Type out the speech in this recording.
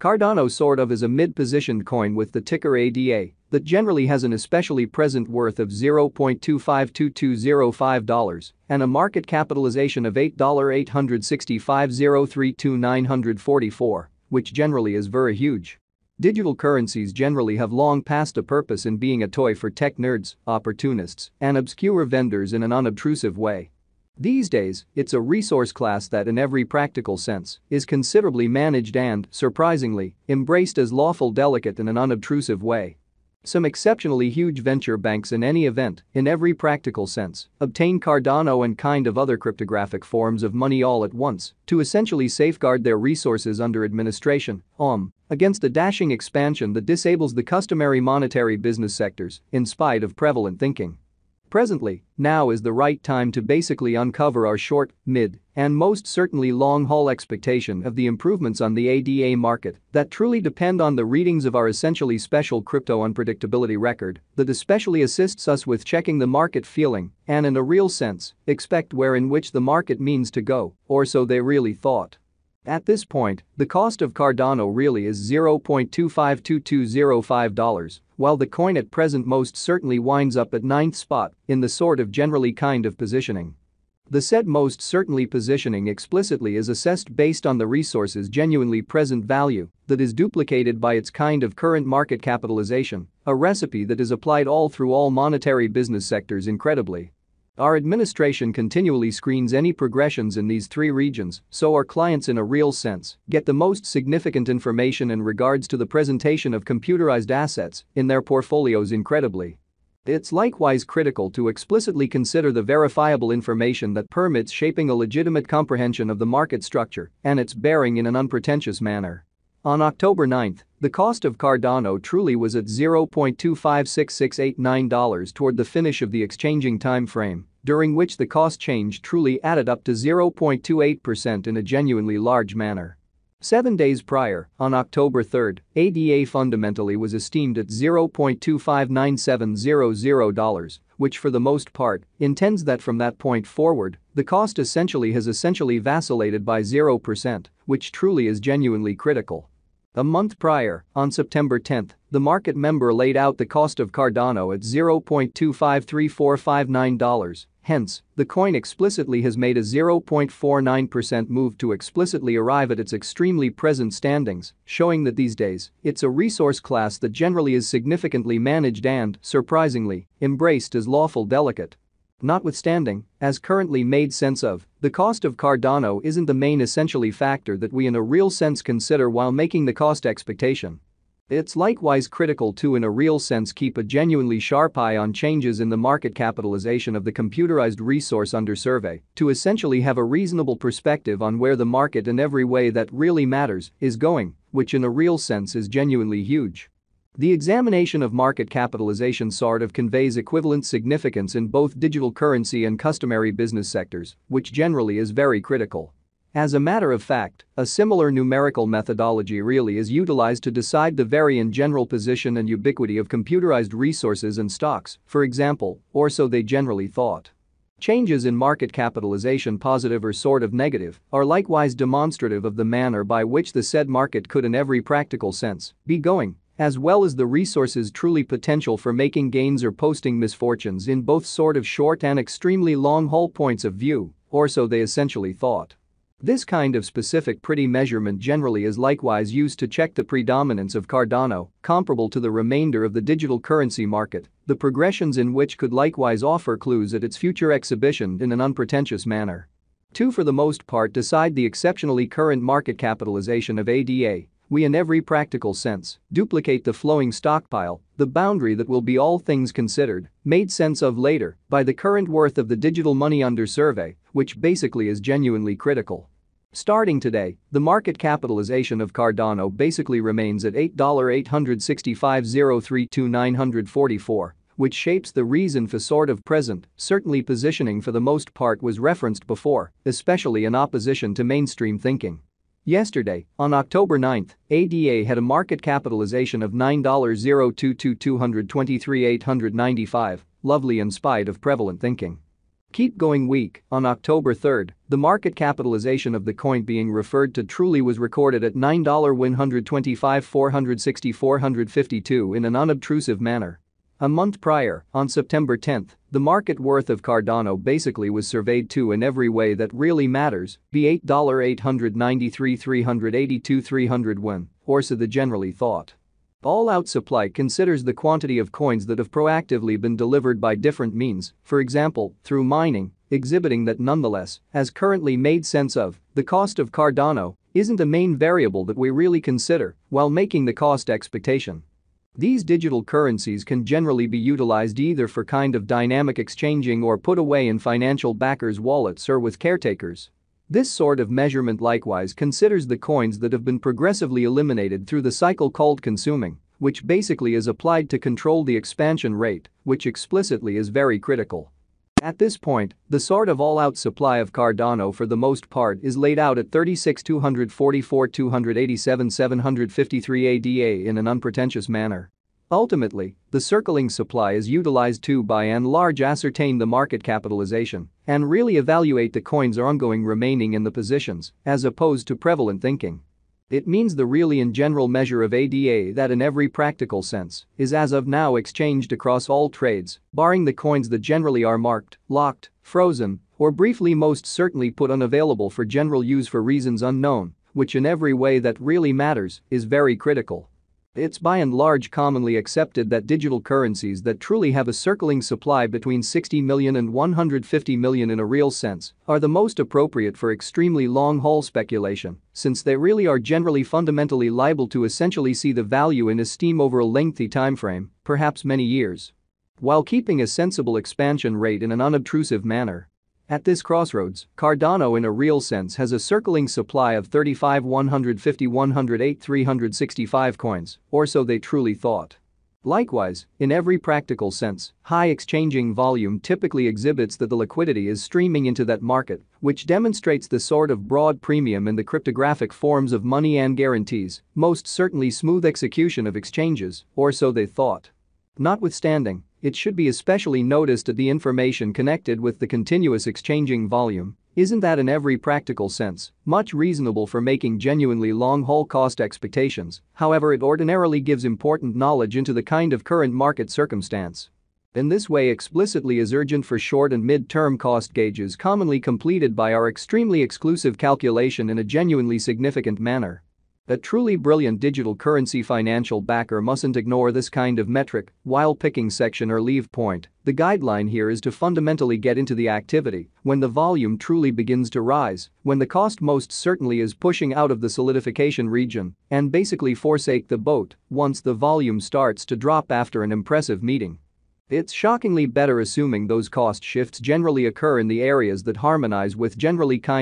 Cardano sort of is a mid-positioned coin with the ticker ADA that generally has an especially present worth of $0.252205 and a market capitalization of $8,865,032,944, which generally is very huge. Digital currencies generally have long passed a purpose in being a toy for tech nerds, opportunists, and obscure vendors in an unobtrusive way. These days, it's a resource class that in every practical sense is considerably managed and, surprisingly, embraced as lawful delicate in an unobtrusive way. Some exceptionally huge venture banks in any event, in every practical sense, obtain Cardano and kind of other cryptographic forms of money all at once to essentially safeguard their resources under administration, against a dashing expansion that disables the customary monetary business sectors in spite of prevalent thinking. Presently, now is the right time to basically uncover our short, mid, and most certainly long-haul expectation of the improvements on the ADA market that truly depend on the readings of our essentially special crypto unpredictability record that especially assists us with checking the market feeling and in a real sense, expect where in which the market means to go, or so they really thought. At this point, the cost of Cardano really is $0.252205, while the coin at present most certainly winds up at ninth spot in the sort of generally kind of positioning. The said most certainly positioning explicitly is assessed based on the resource's genuinely present value that is duplicated by its kind of current market capitalization, a recipe that is applied all through all monetary business sectors incredibly. Our administration continually screens any progressions in these three regions so our clients in a real sense get the most significant information in regards to the presentation of computerized assets in their portfolios incredibly. It's likewise critical to explicitly consider the verifiable information that permits shaping a legitimate comprehension of the market structure and its bearing in an unpretentious manner. On October 9, the cost of Cardano truly was at $0.256689 toward the finish of the exchanging time frame, during which the cost change truly added up to 0.28% in a genuinely large manner. 7 days prior, on October 3, ADA fundamentally was esteemed at $0.259700, which for the most part intends that from that point forward, the cost has vacillated by 0%, which truly is genuinely critical. A month prior, on September 10, the market member laid out the cost of Cardano at $0.253459, hence, the coin explicitly has made a 0.49% move to explicitly arrive at its extremely present standings, showing that these days, it's a resource class that generally is significantly managed and, surprisingly, embraced as lawful delicate. Notwithstanding, as currently made sense of, the cost of Cardano isn't the main essentially factor that we in a real sense consider while making the cost expectation. It's likewise critical to in a real sense keep a genuinely sharp eye on changes in the market capitalization of the computerized resource under survey to essentially have a reasonable perspective on where the market in every way that really matters is going, which in a real sense is genuinely huge. The examination of market capitalization sort of conveys equivalent significance in both digital currency and customary business sectors, which generally is very critical. As a matter of fact, a similar numerical methodology really is utilized to decide the very in general position and ubiquity of computerized resources and stocks, for example, or so they generally thought. Changes in market capitalization, positive or sort of negative, are likewise demonstrative of the manner by which the said market could in every practical sense be going, as well as the resource's truly potential for making gains or posting misfortunes in both sort of short and extremely long-haul points of view, or so they essentially thought. This kind of specific pretty measurement generally is likewise used to check the predominance of Cardano, comparable to the remainder of the digital currency market, the progressions in which could likewise offer clues at its future exhibition in an unpretentious manner. To for the most part decide the exceptionally current market capitalization of ADA, we in every practical sense duplicate the flowing stockpile, the boundary that will be all things considered, made sense of later by the current worth of the digital money under survey, which basically is genuinely critical. Starting today, the market capitalization of Cardano basically remains at $8,865,032,944, which shapes the reason for sort of present, certainly positioning for the most part was referenced before, especially in opposition to mainstream thinking. Yesterday, on October 9, ADA had a market capitalization of $9,022,223,895, lovely in spite of prevalent thinking. Keep going week. On October 3, the market capitalization of the coin being referred to truly was recorded at $9,125,460,452 in an unobtrusive manner. A month prior, on September 10, the market worth of Cardano basically was surveyed to in every way that really matters, be $8,893,382,301, or so the generally thought. All-out supply considers the quantity of coins that have proactively been delivered by different means, for example, through mining, exhibiting that nonetheless, as currently made sense of, the cost of Cardano isn't a main variable that we really consider while making the cost expectation. These digital currencies can generally be utilized either for kind of dynamic exchanging or put away in financial backers' wallets or with caretakers. This sort of measurement likewise considers the coins that have been progressively eliminated through the cycle called consuming, which basically is applied to control the expansion rate, which explicitly is very critical. At this point, the sort of all-out supply of Cardano for the most part is laid out at 36,244,287,753 ADA in an unpretentious manner. Ultimately, the circling supply is utilized to by and large ascertain the market capitalization and really evaluate the coins ongoing remaining in the positions as opposed to prevalent thinking. It means the really and general measure of ADA that in every practical sense is as of now exchanged across all trades, barring the coins that generally are marked, locked, frozen, or briefly most certainly put unavailable for general use for reasons unknown, which in every way that really matters is very critical. It's by and large commonly accepted that digital currencies that truly have a circling supply between 60 million and 150 million in a real sense are the most appropriate for extremely long-haul speculation, since they really are generally fundamentally liable to essentially see the value in esteem over a lengthy timeframe, perhaps many years, while keeping a sensible expansion rate in an unobtrusive manner. At this crossroads, Cardano in a real sense has a circling supply of 35,150,108,365 coins, or so they truly thought. Likewise, in every practical sense, high exchanging volume typically exhibits that the liquidity is streaming into that market, which demonstrates the sort of broad premium in the cryptographic forms of money and guarantees, most certainly smooth execution of exchanges, or so they thought. Notwithstanding, it should be especially noticed that the information connected with the continuous exchanging volume isn't that in every practical sense much reasonable for making genuinely long-haul cost expectations, however it ordinarily gives important knowledge into the kind of current market circumstance. In this way explicitly is urgent for short and mid-term cost gauges commonly completed by our extremely exclusive calculation in a genuinely significant manner. A truly brilliant digital currency financial backer mustn't ignore this kind of metric while picking section or leave point. The guideline here is to fundamentally get into the activity when the volume truly begins to rise, when the cost most certainly is pushing out of the solidification region, and basically forsake the boat once the volume starts to drop after an impressive meeting. It's shockingly better assuming those cost shifts generally occur in the areas that harmonize with generally kind